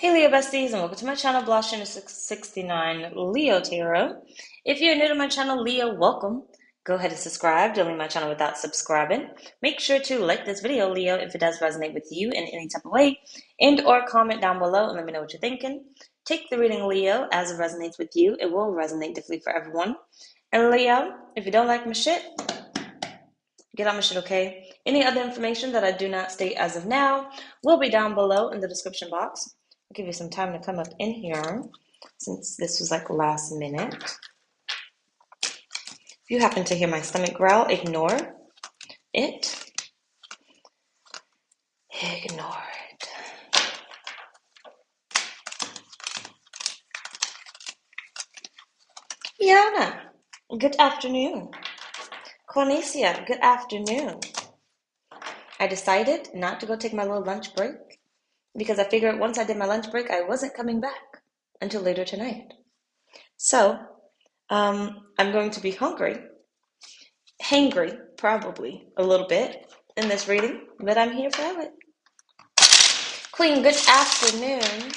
Hey Leo besties, and welcome to my channel, Blushing 669 Leo Tarot. If you're new to my channel, Leo, welcome. Go ahead and subscribe. Don't leave my channel without subscribing. Make sure to like this video, Leo, if it does resonate with you in any type of way, and or comment down below and let me know what you're thinking. Take the reading, Leo, as it resonates with you. It will resonate differently for everyone. And Leo, if you don't like my shit, get on my shit, okay? Any other information that I do not state as of now will be down below in the description box. I'll give you some time to come up in here since this was like last minute. If you happen to hear my stomach growl, ignore it. Ignore it. Yana, good afternoon. Cornesia, good afternoon. I decided not to go take my little lunch break because I figured once I did my lunch break, I wasn't coming back until later tonight. So, I'm going to be hangry, probably a little bit in this reading, but I'm here for it. Queen, good afternoon.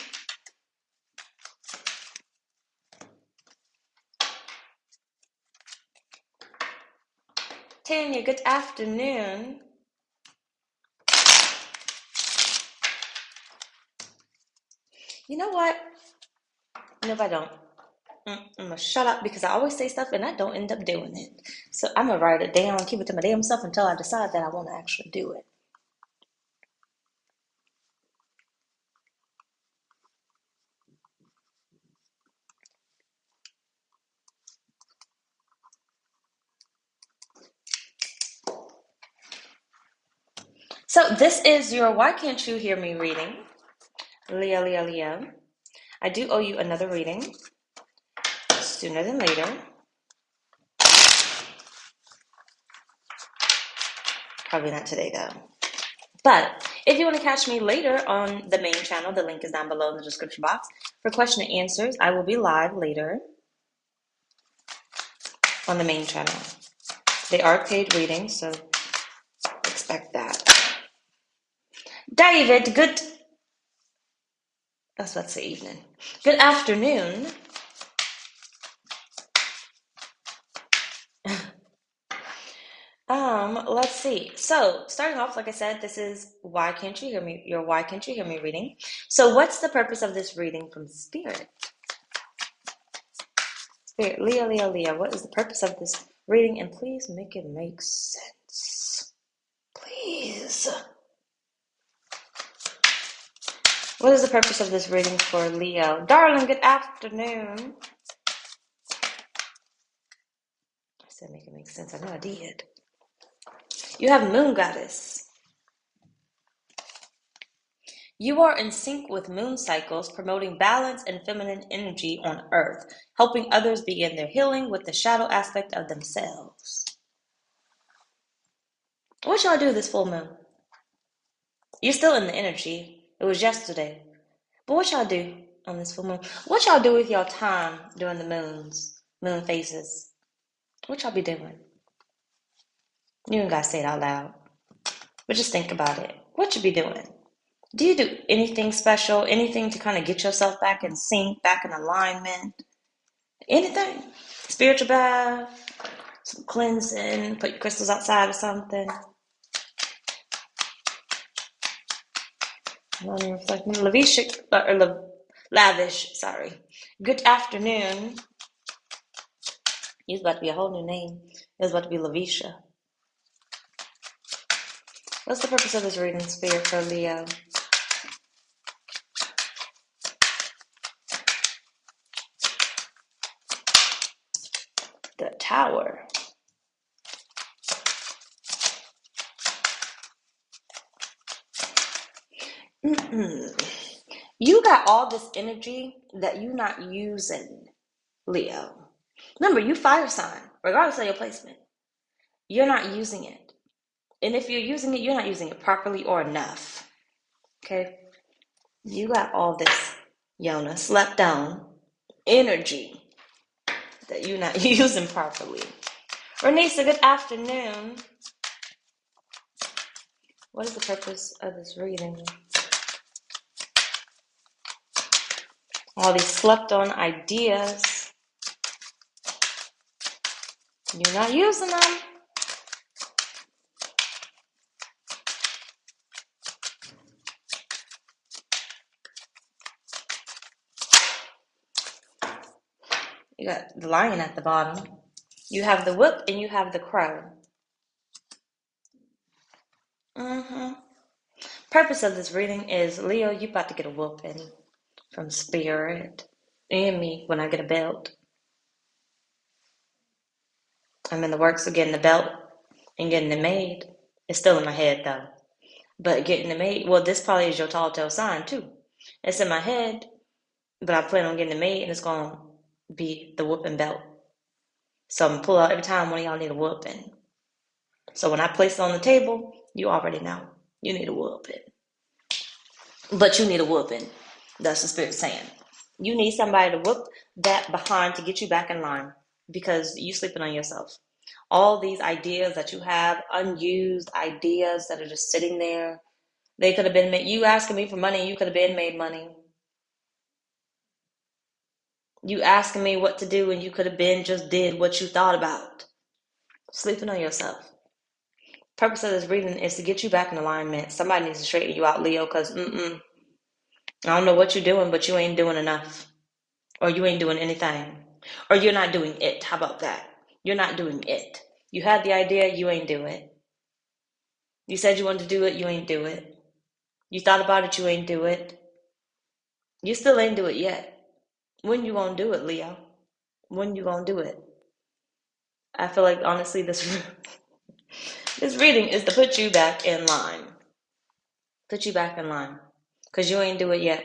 Tanya, good afternoon. You know what? No, I don't. I'm gonna shut up because I always say stuff and I don't end up doing it. So I'm gonna write it down and keep it to my damn self until I decide that I want to actually do it. So this is your Why Can't You Hear Me reading. Leo. I do owe you another reading sooner than later. Probably not today though. But if you want to catch me later on the main channel, the link is down below in the description box for question and answers. I will be live later on the main channel. They are paid readings, so expect that. David, that's what's the evening. Good afternoon. Let's see. So starting off, like I said, this is Why Can't You Hear Me? Your Why Can't You Hear Me reading. So what's the purpose of this reading from Spirit? Spirit, Leo, what is the purpose of this reading? And please make it make sense. Please. What is the purpose of this reading for Leo? Darling, good afternoon. I said make it make sense. I know I did. You have Moon Goddess. You are in sync with moon cycles, promoting balance and feminine energy on Earth, helping others begin their healing with the shadow aspect of themselves. What y'all do this full moon? You're still in the energy. It was yesterday. But what y'all do on this full moon? What y'all do with y'all time during the moon phases? What y'all be doing? You ain't gotta say it out loud. But just think about it. What you be doing? Do you do anything special? Anything to kind of get yourself back in sync, back in alignment? Anything? Spiritual bath, some cleansing, put your crystals outside or something. Lavish, sorry. Good afternoon. It's about to be a whole new name. It's about to be Lavisha. What's the purpose of this reading, Spirit, for Leo? The Tower. You got all this energy that you're not using, Leo. Remember, you fire sign, regardless of your placement. You're not using it. And if you're using it, you're not using it properly or enough. Okay? You got all this, Yona, slept on energy that you're not using properly. Renisa, good afternoon. What is the purpose of this reading? All these slept on ideas, you're not using them. You got the lion at the bottom. You have the whip and you have the crow. Purpose of this reading is, Leo, you about to get a whooping from spirit and me when I get a belt. I'm in the works of getting the belt and getting it made. It's still in my head though. But getting it made, well, this probably is your tall tale sign too. It's in my head, but I plan on getting it made and it's going to be the whooping belt. So I'm going to pull out every time one of y'all need a whooping. So when I place it on the table, you already know you need a whooping. But you need a whooping. That's the spirit saying. You need somebody to whoop that behind to get you back in line because you sleeping on yourself. All these ideas that you have, unused ideas that are just sitting there, they could have been made. You asking me for money, you could have been made money. You asking me what to do and you could have been just did what you thought about. Sleeping on yourself. Purpose of this reading is to get you back in alignment. Somebody needs to straighten you out, Leo, because I don't know what you're doing, but you ain't doing enough. Or you ain't doing anything. Or you're not doing it. How about that? You're not doing it. You had the idea, you ain't do it. You said you wanted to do it, you ain't do it. You thought about it, you ain't do it. You still ain't do it yet. When you gonna do it, Leo? When you gonna do it? I feel like honestly this reading is to put you back in line. Put you back in line. Because you ain't do it yet.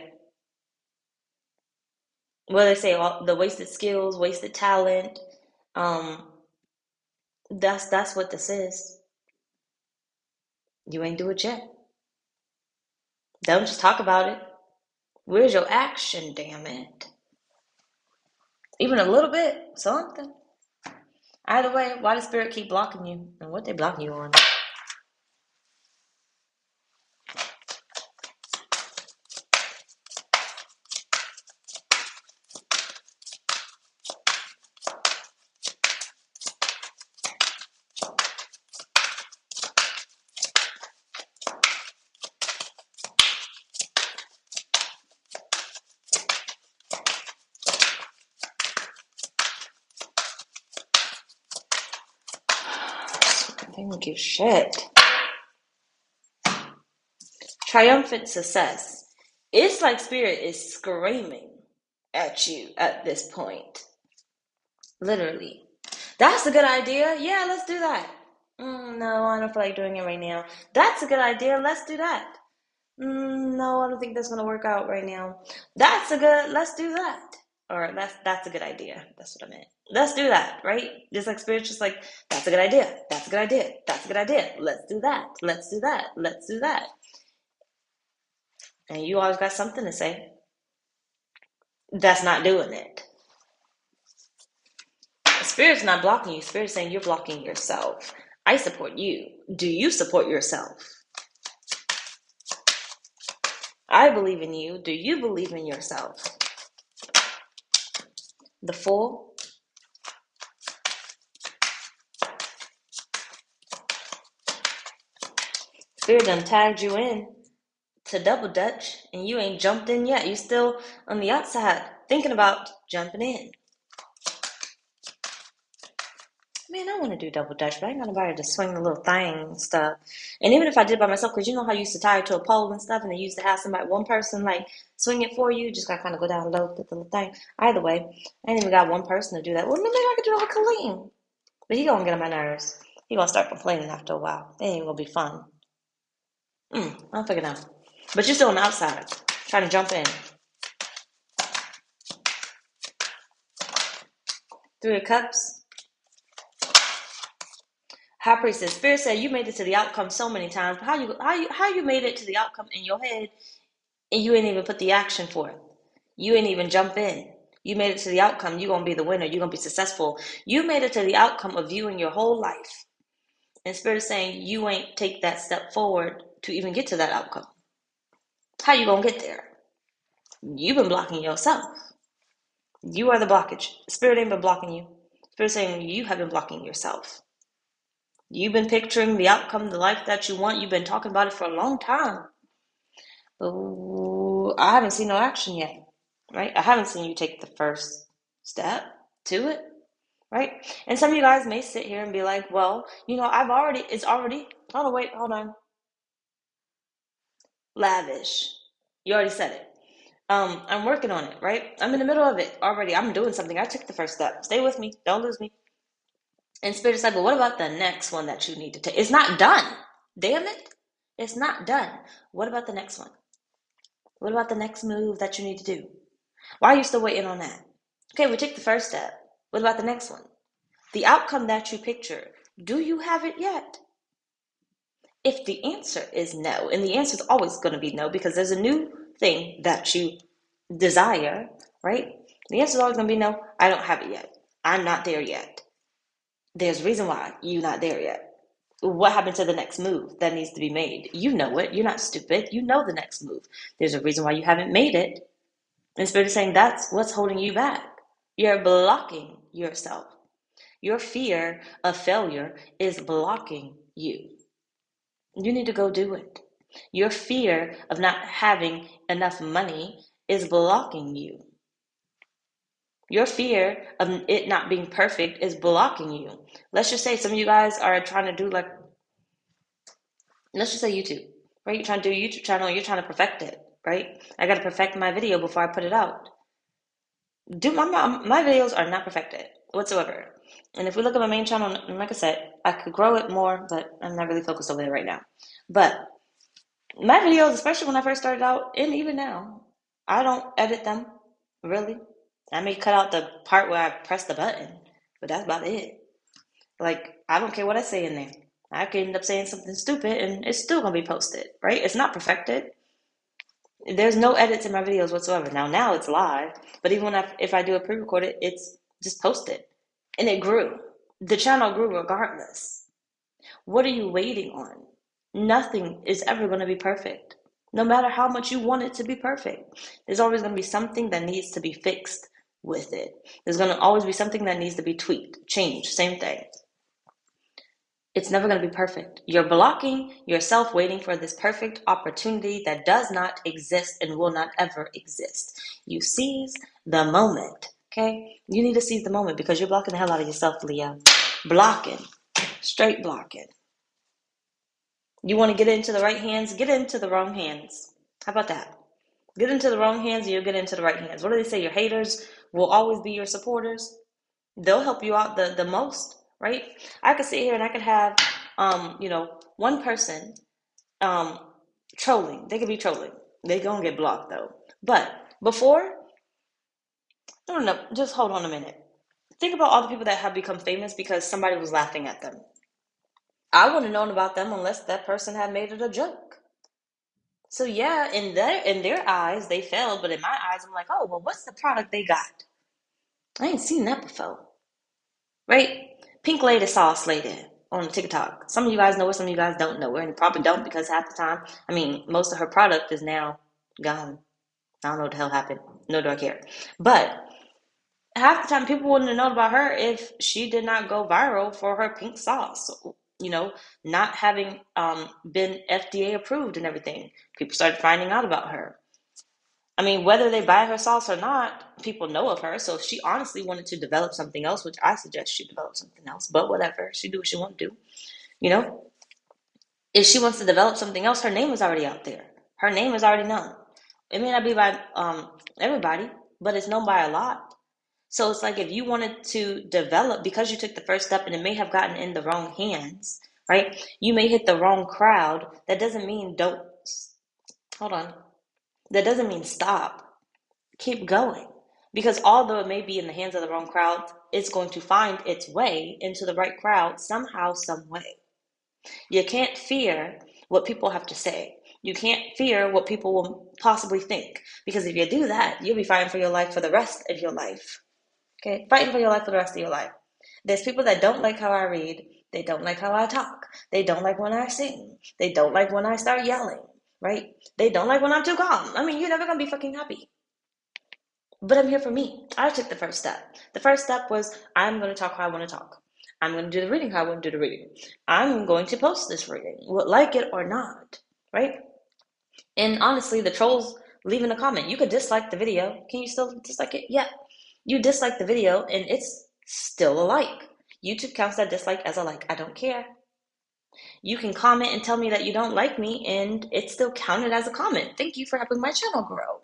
What they say, all the wasted skills, wasted talent. That's what this is. You ain't do it yet. Don't just talk about it. Where's your action, damn it? Even a little bit, something. Either way, why does spirit keep blocking you? And what they blocking you on? They don't give shit. Triumphant success. It's like spirit is screaming at you at this point. Literally. That's a good idea. Yeah, let's do that. No, I don't feel like doing it right now. That's a good idea. Let's do that. No, I don't think that's gonna work out right now. Let's do that. Or that's a good idea. That's what I meant. Let's do that, right? Just like spirit's just like, that's a good idea. That's a good idea. That's a good idea. Let's do that. Let's do that. Let's do that. And you always got something to say. That's not doing it. Spirit's not blocking you. Spirit's saying you're blocking yourself. I support you. Do you support yourself? I believe in you. Do you believe in yourself? The Fool. Spirit done tagged you in to double dutch and you ain't jumped in yet. You still on the outside thinking about jumping in. Man, I want to do double dutch, but I ain't got nobody to swing the little thing and stuff. And even if I did it by myself, because you know how you used to tie it to a pole and stuff, and they used to have somebody, one person, like swing it for you. Just got to kind of go down low with the little thing. Either way, I ain't even got one person to do that. Well, maybe I could do it with Kaleem, but he gonna get on my nerves. He gonna start complaining after a while. It ain't gonna be fun. I'll figure it out. But you're still on the outside, trying to jump in. Three of Cups. High Priestess. Spirit said you made it to the outcome so many times. How you made it to the outcome in your head and you ain't even put the action for it. You ain't even jump in. You made it to the outcome. You're gonna be the winner. You're gonna be successful. You made it to the outcome of you in your whole life. And Spirit is saying you ain't take that step forward to even get to that outcome. How you gonna get there? You've been blocking yourself. You are the blockage. Spirit ain't been blocking you. Spirit saying you have been blocking yourself. You've been picturing the outcome, the life that you want. You've been talking about it for a long time. But I haven't seen no action yet, right? I haven't seen you take the first step to it, right? And some of you guys may sit here and be like, well, hold on. Lavish. You already said it. I'm working on it, right? I'm in the middle of it already. I'm doing something. I took the first step. Stay with me. Don't lose me. And Spirit is like, but what about the next one that you need to take? It's not done. Damn it. It's not done. What about the next one? What about the next move that you need to do? Why are you still waiting on that? Okay, we took the first step. What about the next one? The outcome that you picture, do you have it yet? If the answer is no, and the answer is always going to be no because there's a new thing that you desire, right? The answer is always going to be no, I don't have it yet. I'm not there yet. There's a reason why you're not there yet. What happened to the next move that needs to be made? You know it. You're not stupid. You know the next move. There's a reason why you haven't made it. And Spirit is saying that's what's holding you back. You're blocking yourself. Your fear of failure is blocking you. You need to go do it. Your fear of not having enough money is blocking you. Your fear of it not being perfect is blocking you. Let's just say some of you guys are trying to do let's just say YouTube, right? You're trying to do a YouTube channel, you're trying to perfect it, right? I got to perfect my video before I put it out. My videos are not perfected whatsoever. And if we look at my main channel, like I said, I could grow it more, but I'm not really focused over there right now. But my videos, especially when I first started out, and even now, I don't edit them, really. I may cut out the part where I press the button, but that's about it. Like, I don't care what I say in there. I could end up saying something stupid, and it's still going to be posted, right? It's not perfected. There's no edits in my videos whatsoever. Now it's live, but even if I do a pre-recorded, it's just posted. And it grew. The channel grew regardless. What are you waiting on? Nothing is ever going to be perfect. No matter how much you want it to be perfect, there's always going to be something that needs to be fixed with it. There's going to always be something that needs to be tweaked, changed, same thing. It's never going to be perfect. You're blocking yourself waiting for this perfect opportunity that does not exist and will not ever exist. You seize the moment, okay? You need to seize the moment because you're blocking the hell out of yourself, Leo. Blocking. Straight blocking. You want to get into the right hands? Get into the wrong hands. How about that? Get into the wrong hands and you'll get into the right hands. What do they say? Your haters will always be your supporters. They'll help you out the most, right? I could sit here and I could have, one person trolling. They could be trolling. They're going to get blocked, though. But before, no, just hold on a minute. Think about all the people that have become famous because somebody was laughing at them. I wouldn't have known about them unless that person had made it a joke. So yeah, in their eyes, they failed, but in my eyes, I'm like, oh, well, what's the product they got? I ain't seen that before. Right? Pink Lady Sauce Lady on TikTok. Some of you guys know her, some of you guys don't know her, and probably don't because half the time, most of her product is now gone. I don't know what the hell happened. No, do I care. But half the time, people wouldn't have known about her if she did not go viral for her pink sauce. Not having been FDA approved and everything. People started finding out about her. Whether they buy her sauce or not, people know of her. So if she honestly wanted to develop something else, which I suggest she develop something else, but whatever, she do what she want to do. If she wants to develop something else, her name is already out there. Her name is already known. It may not be by everybody, but it's known by a lot. So it's like if you wanted to develop, because you took the first step and it may have gotten in the wrong hands, right? You may hit the wrong crowd. That doesn't mean hold on. That doesn't mean stop. Keep going. Because although it may be in the hands of the wrong crowd, it's going to find its way into the right crowd somehow, some way. You can't fear what people have to say. You can't fear what people will possibly think. Because if you do that, you'll be fighting for your life for the rest of your life. Okay? Fighting for your life for the rest of your life. There's people that don't like how I read. They don't like how I talk. They don't like when I sing. They don't like when I start yelling. Right? They don't like when I'm too calm. You're never going to be fucking happy. But I'm here for me. I took the first step. The first step was I'm going to talk how I want to talk. I'm going to do the reading how I want to do the reading. I'm going to post this reading, like it or not, right? And honestly, the trolls leaving a comment. You could dislike the video. Can you still dislike it? Yeah. You dislike the video and it's still a like. YouTube counts that dislike as a like. I don't care. You can comment and tell me that you don't like me and it's still counted as a comment. Thank you for helping my channel grow,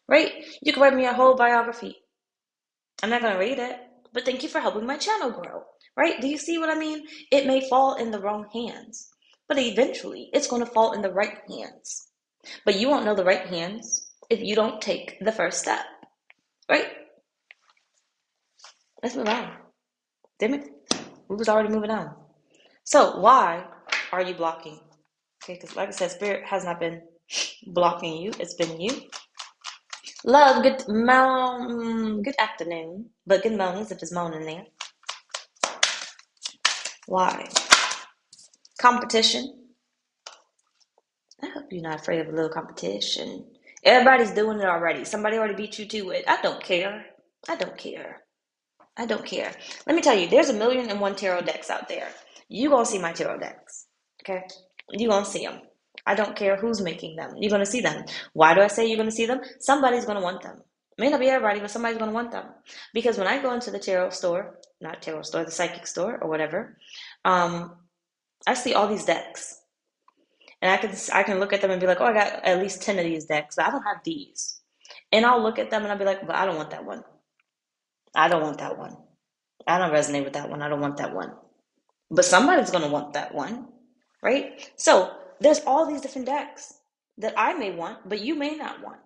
right? You can write me a whole biography. I'm not going to read it, but thank you for helping my channel grow, right? Do you see what I mean? It may fall in the wrong hands, but eventually it's going to fall in the right hands. But you won't know the right hands if you don't take the first step, right? Let's move on. Damn it. We was already moving on. So why are you blocking? Okay, because like I said, Spirit has not been blocking you. It's been you. Love, good afternoon. But good mornings if there's morning there. Why? Competition. I hope you're not afraid of a little competition. Everybody's doing it already. Somebody already beat you to it. I don't care. I don't care. I don't care. Let me tell you, there's 1,000,001 tarot decks out there. You gonna see my tarot decks, okay? You gonna see them. I don't care who's making them. You're gonna see them. Why do I say you're gonna see them? Somebody's gonna want them. May not be everybody, but somebody's gonna want them. Because when I go into the tarot store, not tarot store, the psychic store or whatever, I see all these decks, and I can look at them and be like, oh, I got at least 10 of these decks, but I don't have these. And I'll look at them and I'll be like, but I don't want that one. I don't want that one. I don't resonate with that one. I don't want that one. But somebody's going to want that one, right? So there's all these different decks that I may want, but you may not want.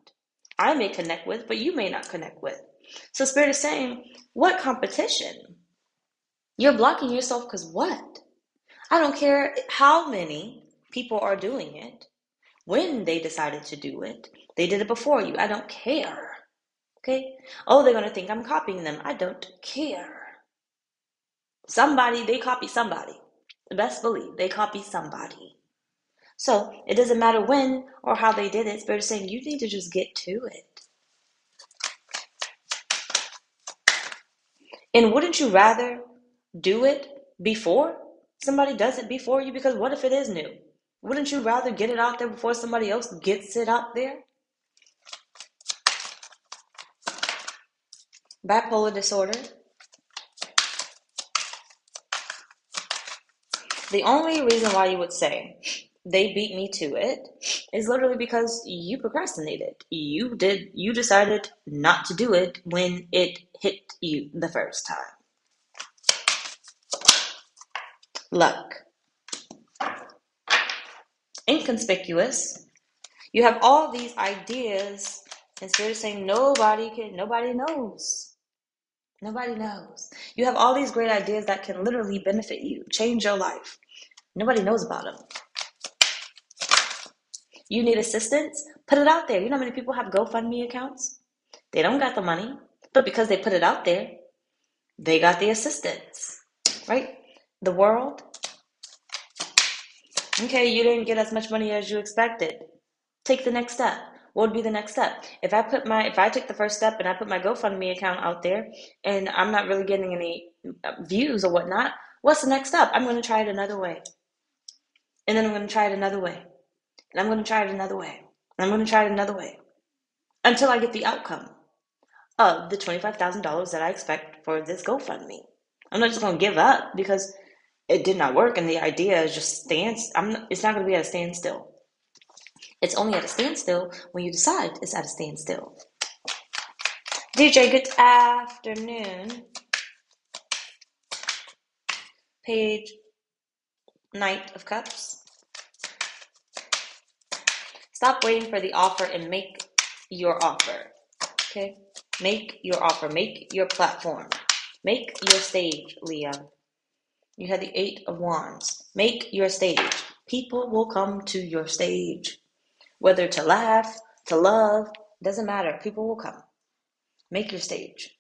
I may connect with, but you may not connect with. So Spirit is saying, what competition? You're blocking yourself because what? I don't care how many people are doing it, when they decided to do it. They did it before you. I don't care. Okay? Oh, they're going to think I'm copying them. I don't care. They copy somebody. Best believe they copy somebody. So it doesn't matter when or how they did it. Spirit is saying you need to just get to it. And wouldn't you rather do it before somebody does it before you? Because what if it is new? Wouldn't you rather get it out there before somebody else gets it out there? Bipolar disorder. The only reason why you would say they beat me to it is literally because you procrastinated. You decided not to do it when it hit you the first time. Luck. Inconspicuous. You have all these ideas, and Spirit is saying nobody knows. Nobody knows. You have all these great ideas that can literally benefit you, change your life. Nobody knows about them. You need assistance? Put it out there. You know how many people have GoFundMe accounts? They don't got the money, but because they put it out there, they got the assistance, right? The world. Okay, you didn't get as much money as you expected. Take the next step. What would be the next step? If I took the first step and I put my GoFundMe account out there and I'm not really getting any views or whatnot, what's the next step? I'm going to try it another way. And then I'm going to try it another way. And I'm going to try it another way. And I'm going to try it another way. Until I get the outcome of the $25,000 that I expect for this GoFundMe. I'm not just going to give up because it did not work and the idea is just it's not going to be at a standstill. It's only at a standstill when you decide it's at a standstill. DJ, good afternoon. Page Knight of Cups. Stop waiting for the offer and make your offer. Okay? Make your offer. Make your platform. Make your stage, Leo. You had the 8 of Wands. Make your stage. People will come to your stage. Whether to laugh, to love, doesn't matter. People will come. Make your stage.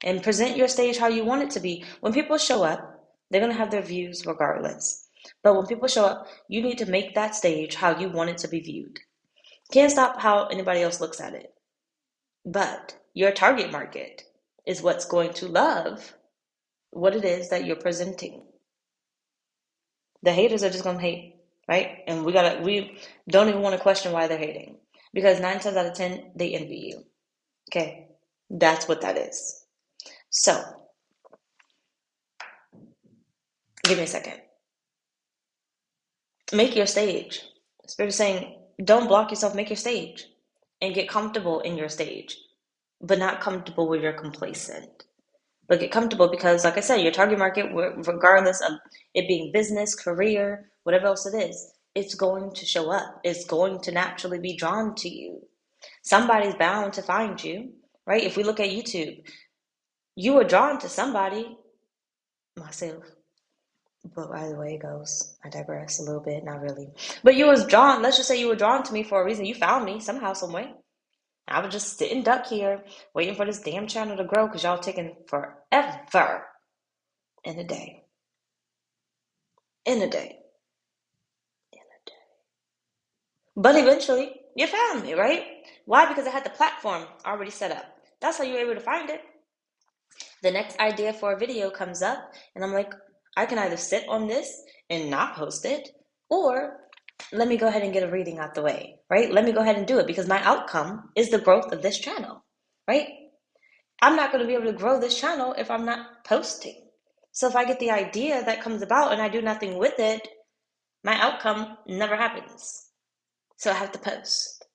And present your stage how you want it to be. When people show up, they're going to have their views regardless. But when people show up, you need to make that stage how you want it to be viewed. Can't stop how anybody else looks at it. But your target market is what's going to love what it is that you're presenting. The haters are just gonna hate, right? And we don't even want to question why they're hating, because 9 times out of 10 they envy you. Okay, that's what that is. So give me a second. Make your stage. Spirit is saying, don't block yourself, make your stage and get comfortable in your stage, but not comfortable where you're complacent. But get comfortable because, like I said, your target market, regardless of it being business, career, whatever else it is, it's going to show up. It's going to naturally be drawn to you. Somebody's bound to find you, right? If we look at YouTube, you were drawn to somebody, myself. But by the way it goes, I digress a little bit, not really. But you was drawn, let's just say you were drawn to me for a reason. You found me somehow, some way. I was just sitting duck here, waiting for this damn channel to grow because y'all taking forever in a day. In a day. In a day. But eventually, you found me, right? Why? Because I had the platform already set up. That's how you were able to find it. The next idea for a video comes up, and I'm like, I can either sit on this and not post it, or let me go ahead and get a reading out the way, right? Let me go ahead and do it because my outcome is the growth of this channel, right? I'm not going to be able to grow this channel if I'm not posting. So if I get the idea that comes about and I do nothing with it, my outcome never happens. So I have to post,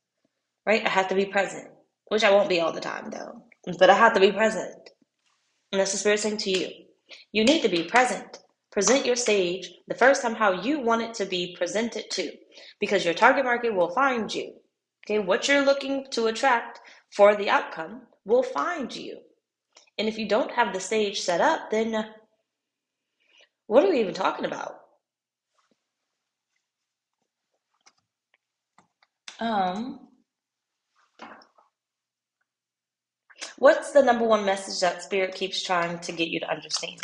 right? I have to be present, which I won't be all the time though, but I have to be present. And that's the Spirit saying to you. You need to be present. Present your stage the first time how you want it to be presented to, because your target market will find you. Okay, what you're looking to attract for the outcome will find you. And if you don't have the stage set up, then what are we even talking about? What's the number one message that Spirit keeps trying to get you to understand?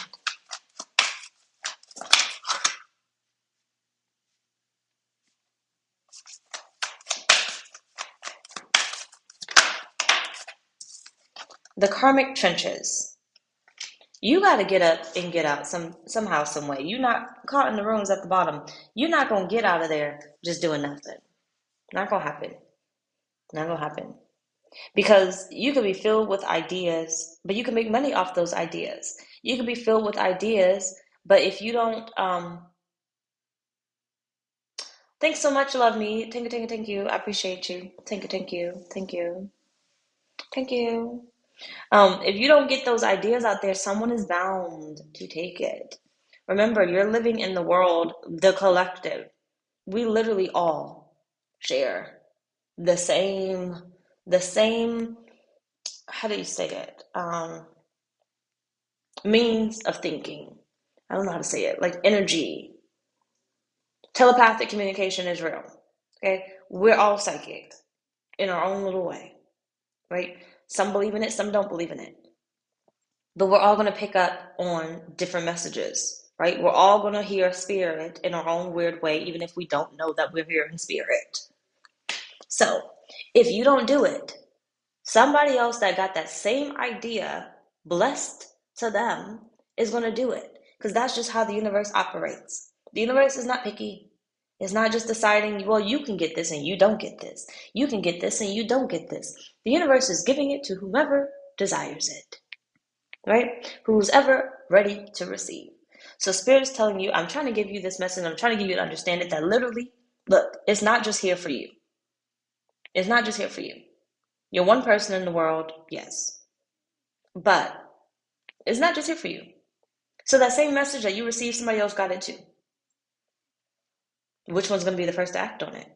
The karmic trenches. You got to get up and get out somehow, some way. You're not caught in the rooms at the bottom. You're not going to get out of there just doing nothing. Not going to happen. Not going to happen. Because you could be filled with ideas, but you can make money off those ideas. You could be filled with ideas, but if you don't, thanks so much, love me. Thank you. I appreciate you. Thank you. If you don't get those ideas out there, someone is bound to take it. Remember, you're living in the world, the collective. We literally all share the same, how do you say it? Means of thinking. I don't know how to say it. Like energy. Telepathic communication is real. Okay? We're all psychic in our own little way. Right? Some believe in it, some don't believe in it. But we're all going to pick up on different messages, right? We're all going to hear spirit in our own weird way, even if we don't know that we're hearing spirit. So if you don't do it, somebody else that got that same idea, blessed to them, is going to do it. Because that's just how the universe operates. The universe is not picky. It's not just deciding, well, you can get this and you don't get this. You can get this and you don't get this. The universe is giving it to whomever desires it. Right? Who's ever ready to receive. So Spirit is telling you, I'm trying to give you this message. I'm trying to give you to understand it that literally, look, it's not just here for you. It's not just here for you. You're one person in the world, yes. But it's not just here for you. So that same message that you received, somebody else got it too. Which one's going to be the first to act on it?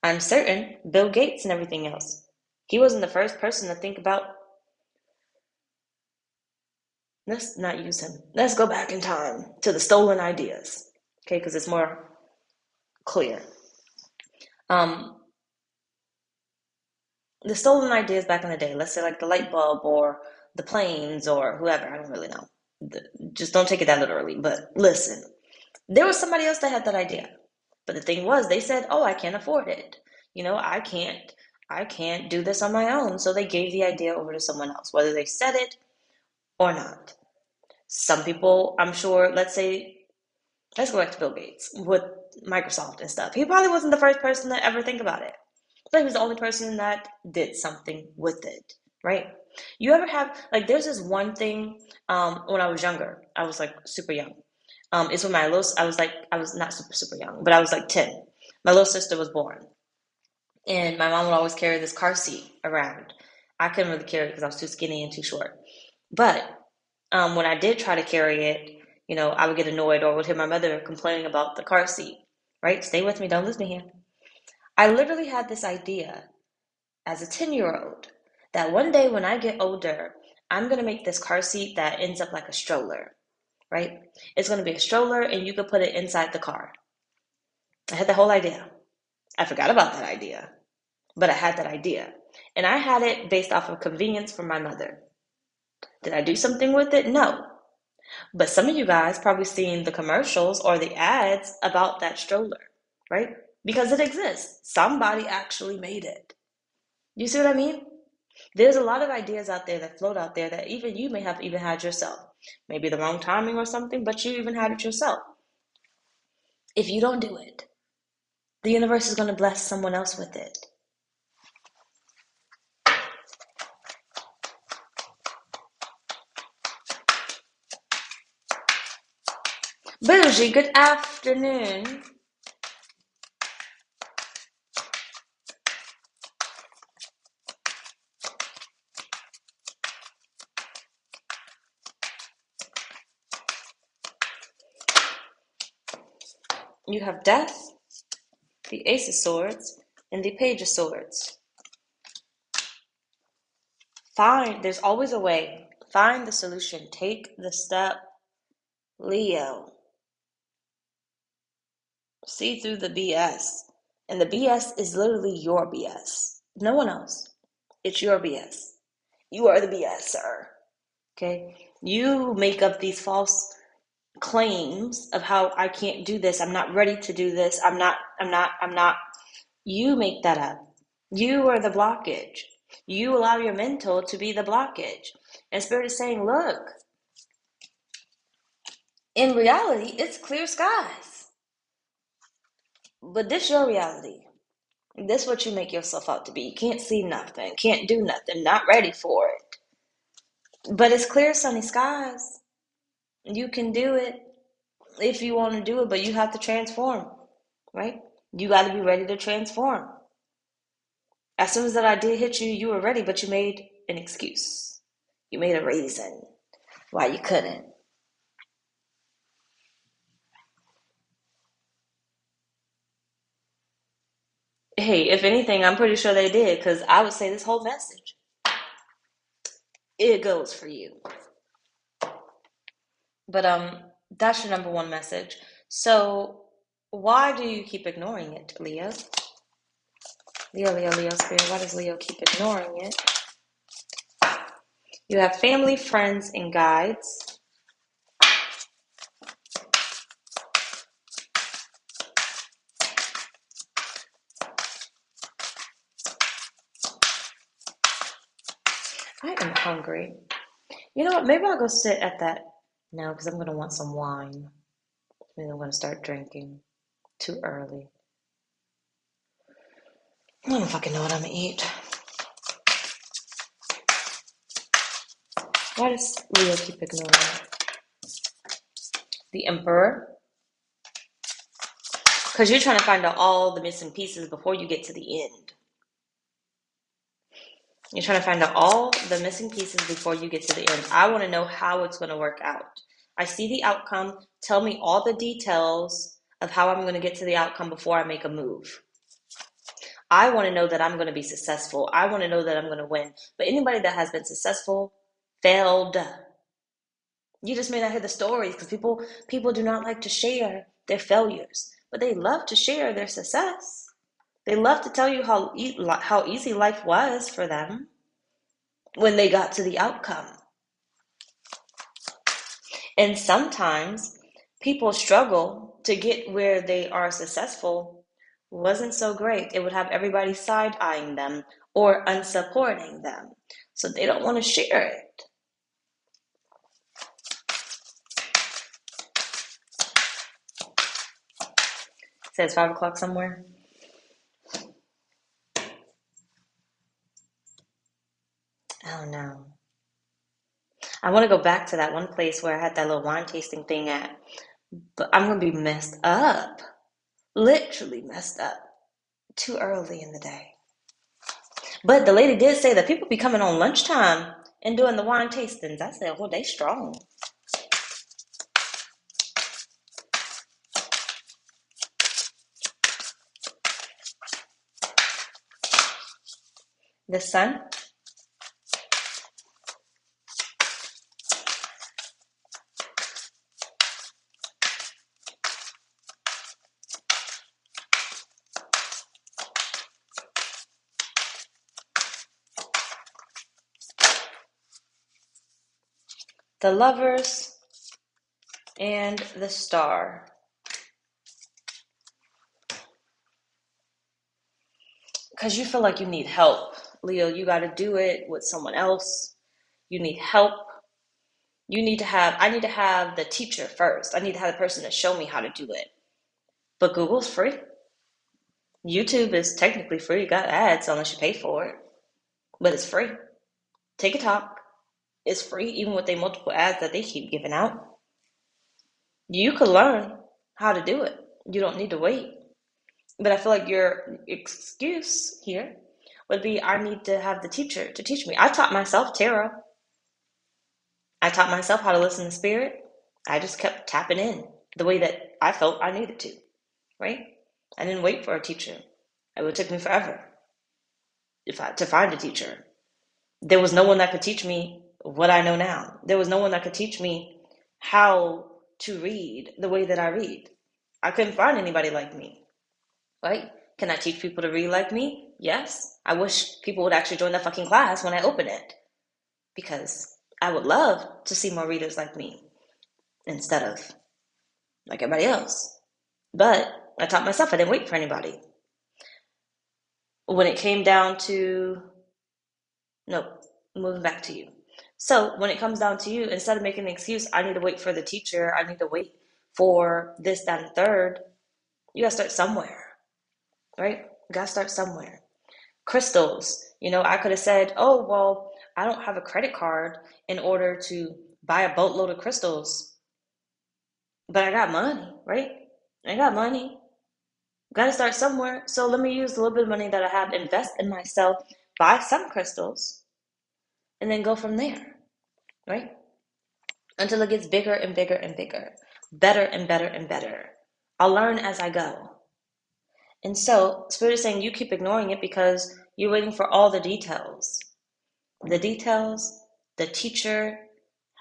I'm certain Bill Gates and everything else. He wasn't the first person to think about, let's not use him. Let's go back in time to the stolen ideas. Okay, because it's more clear. The stolen ideas back in the day, let's say like the light bulb or the planes or whoever, I don't really know. Just don't take it that literally. But listen, there was somebody else that had that idea. But the thing was, they said, oh, I can't afford it. I can't I can't do this on my own. So they gave the idea over to someone else, whether they said it or not. Some people, I'm sure, let's go back to Bill Gates with Microsoft and stuff. He probably wasn't the first person to ever think about it, but he was the only person that did something with it, right? You ever have, like, there's this one thing, when I was younger, I was like super young. It's when I was not super, super young, but I was like 10. My little sister was born, and my mom would always carry this car seat around. I couldn't really carry it because I was too skinny and too short. But when I did try to carry it, I would get annoyed or would hear my mother complaining about the car seat, right? Stay with me, don't lose me here. I literally had this idea as a 10-year-old that one day when I get older, I'm going to make this car seat that ends up like a stroller, right? It's going to be a stroller and you could put it inside the car. I had the whole idea. I forgot about that idea, but I had that idea. And I had it based off of convenience from my mother. Did I do something with it? No. But some of you guys probably seen the commercials or the ads about that stroller, right? Because it exists. Somebody actually made it. You see what I mean? There's a lot of ideas out there that float out there that even you may have even had yourself. Maybe the wrong timing or something, but you even had it yourself. If you don't do it, the universe is going to bless someone else with it. Bougie, good afternoon. You have death, the Ace of Swords, and the Page of Swords. There's always a way. Find the solution. Take the step. Leo. See through the BS. And the BS is literally your BS. No one else. It's your BS. You are the BS, sir. Okay? You make up these false claims of how I can't do this. I'm not ready to do this. I'm not. You make that up. You are the blockage. You allow your mental to be the blockage. And Spirit is saying, look, in reality, it's clear skies. But this your reality. This what you make yourself out to be. You can't see nothing, can't do nothing, not ready for it. But it's clear sunny skies. You can do it if you want to do it, but you have to transform, right? You got to be ready to transform. As soon as that idea hit you, you were ready, but you made an excuse. You made a reason why you couldn't. Hey, if anything, I'm pretty sure they did, because I would say this whole message, it goes for you. But that's your number one message. So why do you keep ignoring it, Leo? Leo, Spirit, why does Leo keep ignoring it? You have family, friends, and guides. I am hungry. You know what? Maybe I'll go sit at that now because I'm going to want some wine. Maybe I'm going to start drinking too early. I don't fucking know what I'm going to eat. Why does Leo keep ignoring it? The Emperor. Because you're trying to find out all the missing pieces before you get to the end. You're trying to find out all the missing pieces before you get to the end. I want to know how it's going to work out. I see the outcome. Tell me all the details of how I'm going to get to the outcome before I make a move. I want to know that I'm going to be successful. I want to know that I'm going to win. But anybody that has been successful failed. You just may not hear the stories because people do not like to share their failures, but they love to share their success. They love to tell you how easy life was for them when they got to the outcome. And sometimes people struggle to get where they are successful wasn't so great. It would have everybody side-eyeing them or unsupporting them. So they don't want to share it. It says 5 o'clock somewhere. Oh no. I want to go back to that one place where I had that little wine tasting thing at, but I'm going to be messed up. Literally messed up. Too early in the day. But the lady did say that people be coming on lunchtime and doing the wine tastings. I said, well, they strong. The sun. The lovers. And the star. Because you feel like you need help. Leo, you got to do it with someone else. You need help. I need to have the teacher first. I need to have the person to show me how to do it. But Google's free. YouTube is technically free. You got ads unless you pay for it. But it's free. TikTok is free, even with the multiple ads that they keep giving out. You could learn how to do it. You don't need to wait. But I feel like your excuse here would be, I need to have the teacher to teach me. I taught myself tarot. I taught myself how to listen to spirit. I just kept tapping in the way that I felt I needed to, right? I didn't wait for a teacher. It would take me forever to find a teacher. There was no one that could teach me what I know now. There was no one that could teach me how to read the way that I read. I couldn't find anybody like me, right? Can I teach people to read like me? Yes. I wish people would actually join the fucking class when I open it, because I would love to see more readers like me instead of like everybody else. But I taught myself. I didn't wait for anybody. When it came down to, nope, moving back to you. So when it comes down to you, instead of making an excuse, I need to wait for the teacher, I need to wait for this, that, and third, you gotta start somewhere, right? You gotta start somewhere. Crystals, I could have said, oh, well, I don't have a credit card in order to buy a boatload of crystals, but I got money, right? I got money. Gotta start somewhere. So let me use a little bit of money that I have, invest in myself, buy some crystals, and then go from there, right? Until it gets bigger and bigger and bigger, better and better and better. I'll learn as I go. And so Spirit is saying you keep ignoring it because you're waiting for all the details. The details, the teacher,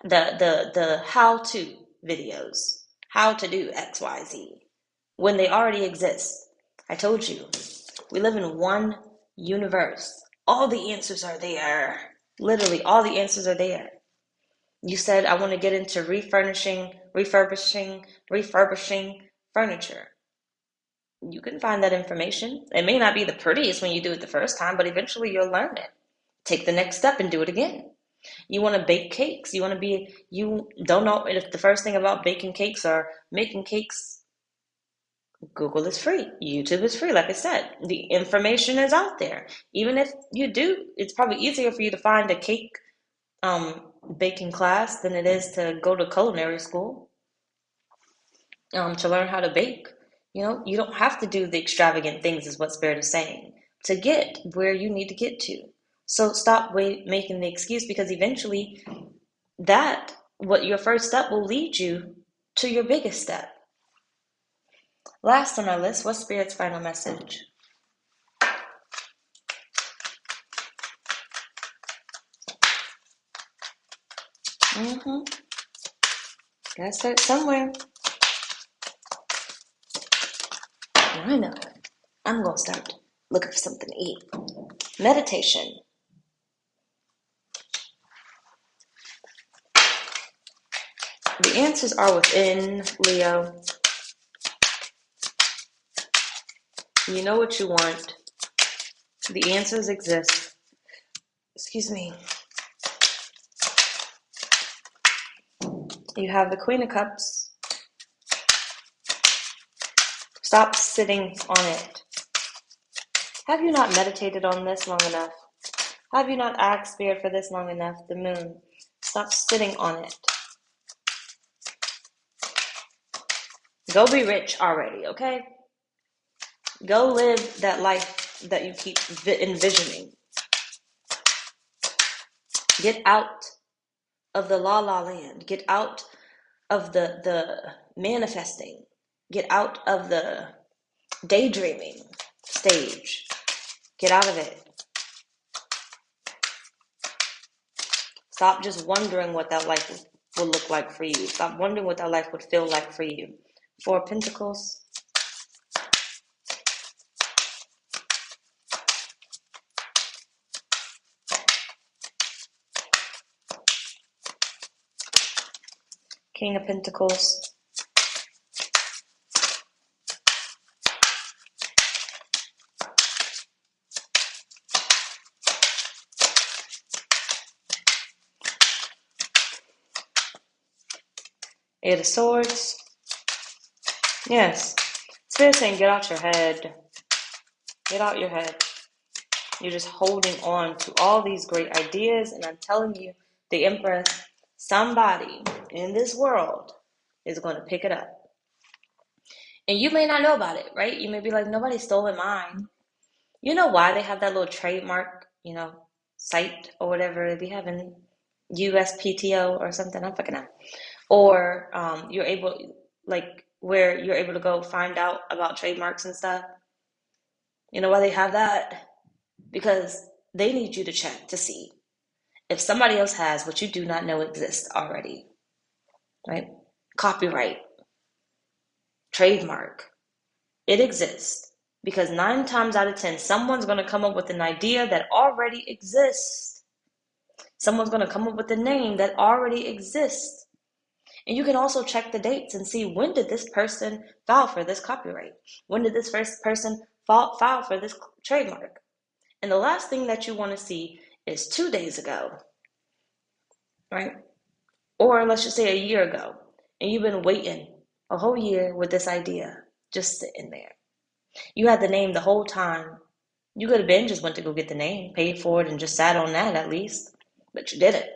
the how-to videos, how to do XYZ, when they already exist. I told you, we live in one universe. All the answers are there. Literally, all the answers are there. You said, I want to get into refurbishing furniture. You can find that information. It may not be the prettiest when you do it the first time, but eventually you'll learn it. Take the next step and do it again. You want to bake cakes. You don't know if the first thing about baking cakes or making cakes. Google is free. YouTube is free. Like I said, the information is out there. Even if you do, it's probably easier for you to find a cake baking class than it is to go to culinary school to learn how to bake. You don't have to do the extravagant things, is what Spirit is saying, to get where you need to get to. So stop making the excuse, because eventually what your first step will lead you to your biggest step. Last on our list, what's Spirit's final message? Gotta start somewhere. I know. I'm gonna start looking for something to eat. Meditation. The answers are within, Leo. You know what you want. The answers exist. Excuse me. You have the Queen of Cups. Stop sitting on it. Have you not meditated on this long enough? Have you not asked Spirit for this long enough? The Moon. Stop sitting on it. Go be rich already, okay? Go live that life that you keep envisioning. Get out of the la-la land. Get out of the manifesting. Get out of the daydreaming stage. Get out of it. Stop just wondering what that life will look like for you. Stop wondering what that life would feel like for you. Four of Pentacles. King of Pentacles. Eight of Swords. Yes. Spirit saying, get out your head. Get out your head. You're just holding on to all these great ideas, and I'm telling you, the Empress, somebody in this world is going to pick it up. And you may not know about it, right? You may be like, nobody's stolen mine. You know why they have that little trademark, site or whatever they be having, USPTO or something, I'm fucking out. Or you're able, like, where you're able to go find out about trademarks and stuff. You know why they have that? Because they need you to check to see if somebody else has what you do not know exists already, right? Copyright, trademark, it exists because 9 times out of 10, someone's going to come up with an idea that already exists. Someone's going to come up with a name that already exists. And you can also check the dates and see, when did this person file for this copyright? When did this first person file for this trademark? And the last thing that you want to see is 2 days ago, right? Or let's just say a year ago, and you've been waiting a whole year with this idea just sitting there. You had the name the whole time. You could have been just went to go get the name, paid for it, and just sat on that at least, but you didn't.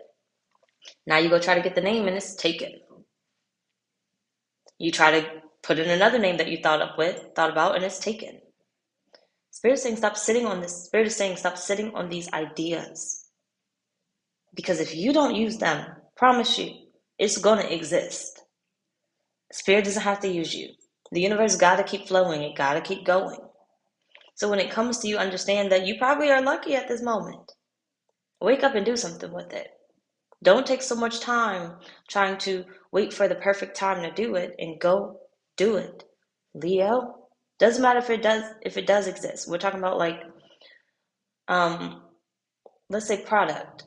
Now you go try to get the name and it's taken. You try to put in another name that you thought about, and it's taken. Spirit is saying stop sitting on this. Spirit is saying stop sitting on these ideas. Because if you don't use them, promise you, it's going to exist. Spirit doesn't have to use you. The universe got to keep flowing. It got to keep going. So when it comes to you, understand that you probably are lucky at this moment. Wake up and do something with it. Don't take so much time trying to wait for the perfect time to do it, and go do it. Leo, doesn't matter if it does exist. We're talking about, like, let's say product.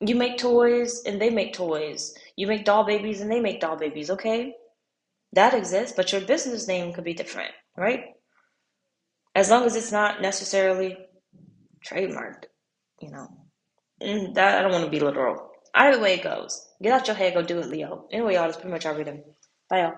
You make toys and they make toys. You make doll babies and they make doll babies, okay? That exists, but your business name could be different, right? As long as it's not necessarily trademarked, you know. That I don't want to be literal. Either way it goes. Get out your head, go do it, Leo. Anyway, y'all, that's pretty much our reading. Bye, y'all.